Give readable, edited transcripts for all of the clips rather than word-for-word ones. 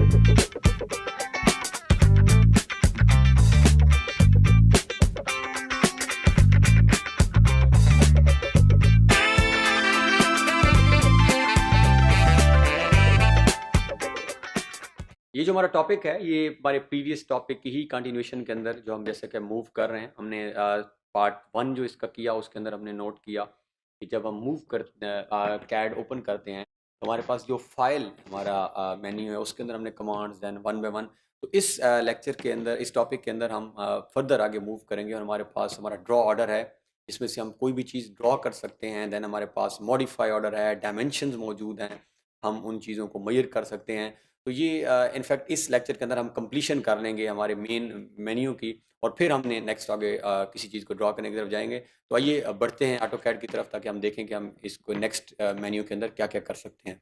ये जो हमारा टॉपिक है ये हमारे प्रीवियस टॉपिक की ही कंटिन्यूएशन के अंदर जो हम जैसे कि मूव कर रहे हैं। हमने पार्ट 1 जो इसका किया उसके अंदर हमने नोट किया कि जब हम मूव कर कैड ओपन करते हैं तो हमारे पास जो फाइल हमारा मेन्यू है उसके अंदर हमने commands then one by one. तो इस लेक्चर के अंदर इस टॉपिक के अंदर हम फर्दर आगे मूव करेंगे और हमारे पास हमारा ड्रॉ ऑर्डर है जिसमें से हम कोई भी चीज़ ड्रॉ कर सकते हैं। देन हमारे पास मॉडिफाई ऑर्डर है, डायमेंशंस मौजूद हैं, हम उन चीज़ों को मेजर कर सकते हैं। तो ये इनफैक्ट इस लेक्चर के अंदर हम कंप्लीशन कर लेंगे हमारे मेन मेन्यू की और फिर हमने नेक्स्ट आगे किसी चीज़ को ड्रॉ करने की तरफ जाएंगे। तो आइए बढ़ते हैं ऑटोकैड की तरफ ताकि हम देखें कि हम इसको नेक्स्ट मेन्यू के अंदर क्या क्या कर सकते हैं।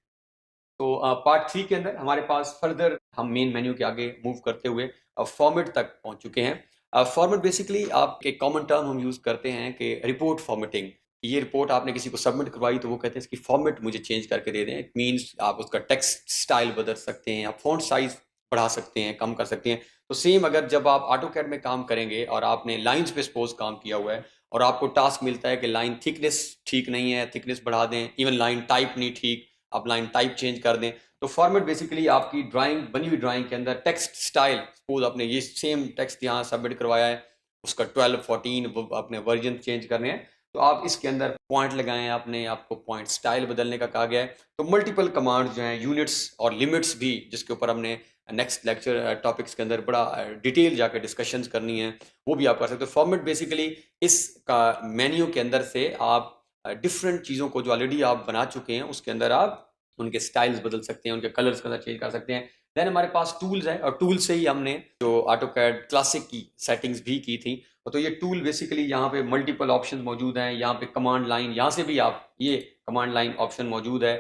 तो पार्ट 3 के अंदर हमारे पास फर्दर हम मेन मेन्यू के आगे मूव करते हुए फॉर्मेट तक पहुंच चुके हैं। फॉर्मेट बेसिकली आप एक कॉमन टर्म हम यूज़ करते हैं कि रिपोर्ट फॉर्मेटिंग। ये रिपोर्ट आपने किसी को सबमिट करवाई तो वो कहते हैं इसकी फॉर्मेट मुझे चेंज करके दे दें। इट मीन्स आप उसका टेक्स्ट स्टाइल बदल सकते हैं, आप फॉन्ट साइज बढ़ा सकते हैं, कम कर सकते हैं। तो सेम अगर जब आप ऑटोकैड में काम करेंगे और आपने लाइन्स पे सपोज काम किया हुआ है और आपको टास्क मिलता है कि लाइन थिकनेस ठीक नहीं है, थिकनेस बढ़ा दें, इवन लाइन टाइप नहीं ठीक, आप लाइन टाइप चेंज कर दें। तो फॉर्मेट बेसिकली आपकी ड्राइंग बनी हुई ड्राइंग के अंदर टेक्स्ट स्टाइल, सपोज आपने ये सेम टेक्स्ट यहाँ सबमिट करवाया है, उसका 12 14 अपने वर्जन चेंज करने हैं तो आप इसके अंदर पॉइंट लगाएं, आपने आपको पॉइंट स्टाइल बदलने का कहा गया है। तो मल्टीपल कमांड जो हैं, यूनिट्स और लिमिट्स भी, जिसके ऊपर हमने नेक्स्ट लेक्चर टॉपिक्स के अंदर बड़ा डिटेल जाकर डिस्कशंस करनी है, वो भी आप कर सकते हो। फॉर्मेट बेसिकली इसका मेन्यू के अंदर से आप डिफरेंट चीज़ों को जो ऑलरेडी आप बना चुके हैं उसके अंदर आप उनके स्टाइल्स बदल सकते हैं, उनके कलर्स का चेंज कर सकते हैं। देन हमारे पास टूल्स हैं और टूल से ही हमने जो ऑटोकैड क्लासिक की सेटिंग्स भी की थी। तो ये टूल बेसिकली यहाँ पे मल्टीपल ऑप्शन मौजूद हैं। यहाँ पे कमांड लाइन, यहाँ से भी आप ये कमांड लाइन ऑप्शन मौजूद है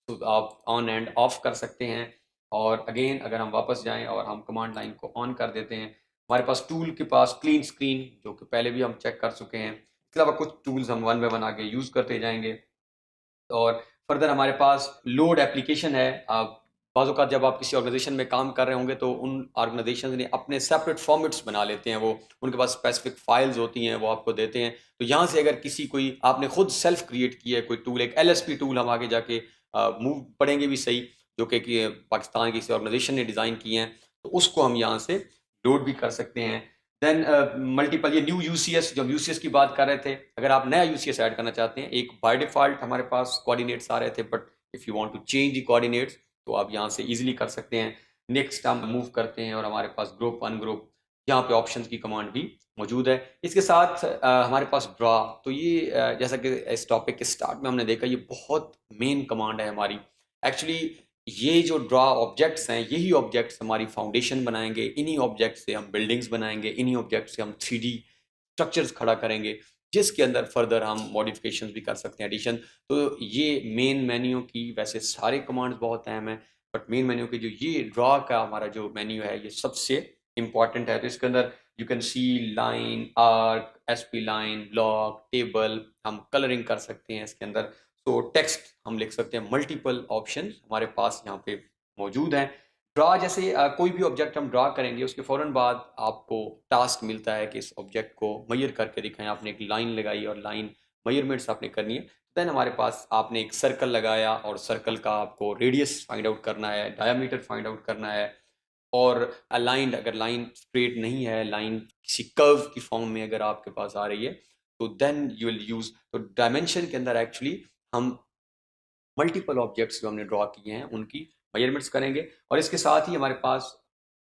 तो आप ऑन एंड ऑफ कर सकते हैं। और अगेन अगर हम वापस जाएं और हम कमांड लाइन को ऑन कर देते हैं, हमारे पास टूल के पास क्लीन स्क्रीन जो कि पहले भी हम चेक कर चुके हैं, इसके अलावा कुछ टूल्स हम वन बाय वन आगे यूज़ करते जाएंगे। और फर्दर हमारे पास लोड एप्लीकेशन है। आप बाज़ जब आप किसी ऑर्गेनाइजेशन में काम कर रहे होंगे तो उन ऑर्गेनाइजेशन ने अपने सेपरेट फॉर्मेट्स बना लेते हैं, वो उनके पास स्पेसिफिक फाइल्स होती हैं, वो आपको देते हैं। तो यहाँ से अगर किसी कोई आपने खुद सेल्फ क्रिएट किया है कोई टूल, एक LSP टूल हम आगे जाके मूव पढ़ेंगे भी सही, जो कि पाकिस्तान की किसी ऑर्गेनाइजेशन ने डिज़ाइन किए हैं, तो उसको हम यहाँ से लोड भी कर सकते हैं। देन मल्टीपल ये न्यू यूसीएस, जब यूसीएस की बात कर रहे थे, अगर आप नया यूसीएस ऐड करना चाहते हैं, एक बाय डिफॉल्ट हमारे पास कोऑर्डिनेट्स आ रहे थे, but if you want to change the coordinates तो आप यहाँ से इजीली कर सकते हैं। नेक्स्ट हम मूव करते हैं और हमारे पास ग्रुप अनग्रुप, यहाँ पे ऑप्शंस की कमांड भी मौजूद है। इसके साथ हमारे पास ड्रा, तो ये जैसा कि इस टॉपिक के स्टार्ट में हमने देखा, ये बहुत मेन कमांड है हमारी। एक्चुअली ये जो ड्रा ऑब्जेक्ट्स हैं, यही ऑब्जेक्ट्स हमारी फाउंडेशन बनाएंगे, इन्हीं ऑब्जेक्ट से हम बिल्डिंग्स बनाएंगे, इन्हीं ऑब्जेक्ट से हम 3D स्ट्रक्चर्स खड़ा करेंगे, जिसके अंदर फर्दर हम मॉडिफिकेशंस भी कर सकते हैं, एडिशन। तो ये मेन मेन्यू की वैसे सारे कमांड्स बहुत अहम हैं, बट मेन मेन्यू की जो ये ड्रा का हमारा जो मेन्यू है ये सबसे इंपॉर्टेंट है। तो इसके अंदर you can see line, arc, SP line, block, table, हम कलरिंग कर सकते हैं इसके अंदर। तो टेक्स्ट हम लिख सकते हैं, मल्टीपल ऑप्शन हमारे पास यहाँ पे मौजूद हैं। ड्रा जैसे कोई भी ऑब्जेक्ट हम ड्रा करेंगे उसके फ़ौरन बाद आपको टास्क मिलता है कि इस ऑब्जेक्ट को मेजर करके दिखाएं। आपने एक लाइन लगाई और लाइन मेजरमेंट्स आपने करनी है। देन हमारे पास आपने एक सर्कल लगाया और सर्कल का आपको रेडियस फाइंड आउट करना है, डायमीटर फाइंड आउट करना है। और अलाइंड, अगर लाइन स्ट्रेट नहीं है, लाइन किसी कर्व की फॉर्म में अगर आपके पास आ रही है तो देन यू विल यूज़। तो डायमेंशन के अंदर एक्चुअली हम मल्टीपल ऑब्जेक्ट्स जो हमने ड्रॉ किए हैं उनकी मेजरमेंट्स करेंगे और इसके साथ ही हमारे पास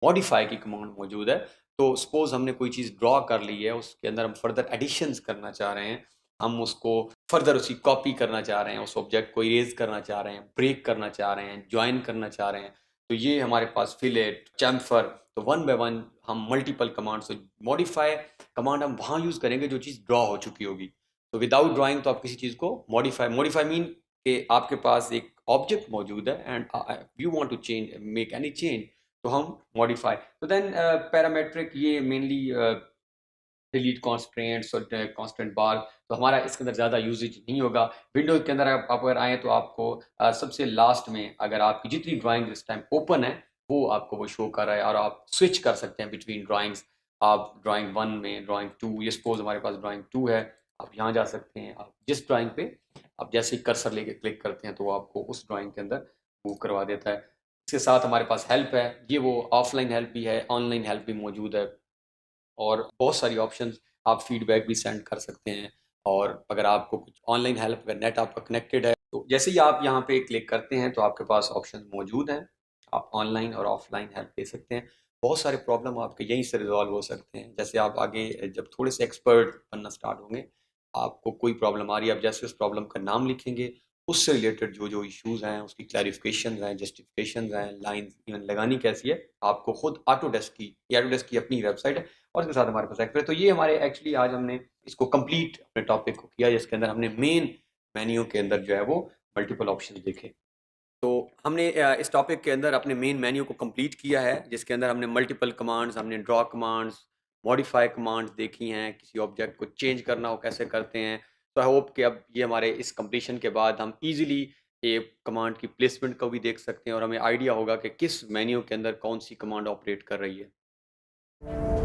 मॉडिफाई की कमांड मौजूद है। तो सपोज हमने कोई चीज़ ड्रॉ कर ली है, उसके अंदर हम फर्दर एडिशंस करना चाह रहे हैं, हम उसको फर्दर उसकी कॉपी करना चाह रहे हैं, उस ऑब्जेक्ट को इरेज करना चाह रहे हैं, ब्रेक करना चाह रहे हैं, ज्वाइन करना चाह रहे हैं, तो ये हमारे पास फिलेट, चैम्फर। तो वन बाय वन हम मल्टीपल कमांड से मॉडिफाई कमांड हम वहाँ यूज़ करेंगे जो चीज़ ड्रॉ हो चुकी होगी। तो विदाउट ड्राइंग तो आप किसी चीज़ को मॉडिफाई, मॉडिफाई मीन कि आपके पास एक ऑब्जेक्ट मौजूद है and you want to change, make any change, तो हम मॉडिफाई। तो देन पैरामेट्रिक, ये मेनली डिलीट कॉन्स्ट्रेंट्स और कांस्टेंट बार, तो हमारा इसके अंदर ज़्यादा यूजेज नहीं होगा। विंडोज के अंदर आप अगर आएँ तो आपको सबसे लास्ट में, अगर आपकी जितनी ड्राइंग इस टाइम ओपन है वो आपको वो शो कर रहा है और आप स्विच कर सकते हैं बिटवीन ड्राइंग्स। आप ड्राइंग 1 में, ड्राइंग 2, ये सपोज़ हमारे पास ड्राइंग 2 है, आप यहाँ जा सकते हैं। आप जिस ड्राइंग पे आप जैसे ही कर्सर लेके क्लिक करते हैं तो वो आपको उस ड्राइंग के अंदर मूव करवा देता है। इसके साथ हमारे पास हेल्प है, ये वो ऑफ़लाइन हेल्प भी है, ऑनलाइन हेल्प भी मौजूद है और बहुत सारी ऑप्शंस, आप फीडबैक भी सेंड कर सकते हैं। और अगर आपको कुछ ऑनलाइन हेल्प, अगर नेट आपका कनेक्टेड है, तो जैसे ही आप यहाँ पे क्लिक करते हैं तो आपके पास ऑप्शन मौजूद हैं। आप ऑनलाइन और ऑफलाइन हेल्प ले सकते हैं। बहुत सारे प्रॉब्लम आपके यहीं से रिजॉल्व हो सकते हैं। जैसे आप आगे जब थोड़े से एक्सपर्ट बनना स्टार्ट होंगे, आपको कोई प्रॉब्लम आ रही है, आप जैसे उस प्रॉब्लम का नाम लिखेंगे, उससे रिलेटेड जो जो इश्यूज हैं, उसकी क्लैरिफिकेशन हैं, जस्टिफिकेशन हैं, लाइन इवन लगानी कैसी है, आपको खुद ऑटोडेस्क की अपनी वेबसाइट है और इसके साथ हमारे पास एक्सपर्ट है। तो ये हमारे एक्चुअली आज हमने इसको कंप्लीट अपने टॉपिक को किया, जिसके अंदर हमने मेन मेन्यू के अंदर जो है वो मल्टीपल ऑप्शन देखे। तो हमने इस टॉपिक के अंदर अपने मेन मेन्यू को कंप्लीट किया है, जिसके अंदर हमने मल्टीपल कमांड्स, हमने ड्रॉ कमांड्स, मॉडिफाई कमांड्स देखी हैं, किसी ऑब्जेक्ट को चेंज करना हो कैसे करते हैं। तो आई होप कि अब ये हमारे इस कंप्लीशन के बाद हम इजीली ये कमांड की प्लेसमेंट को भी देख सकते हैं और हमें आइडिया होगा कि किस मेन्यू के अंदर कौन सी कमांड ऑपरेट कर रही है।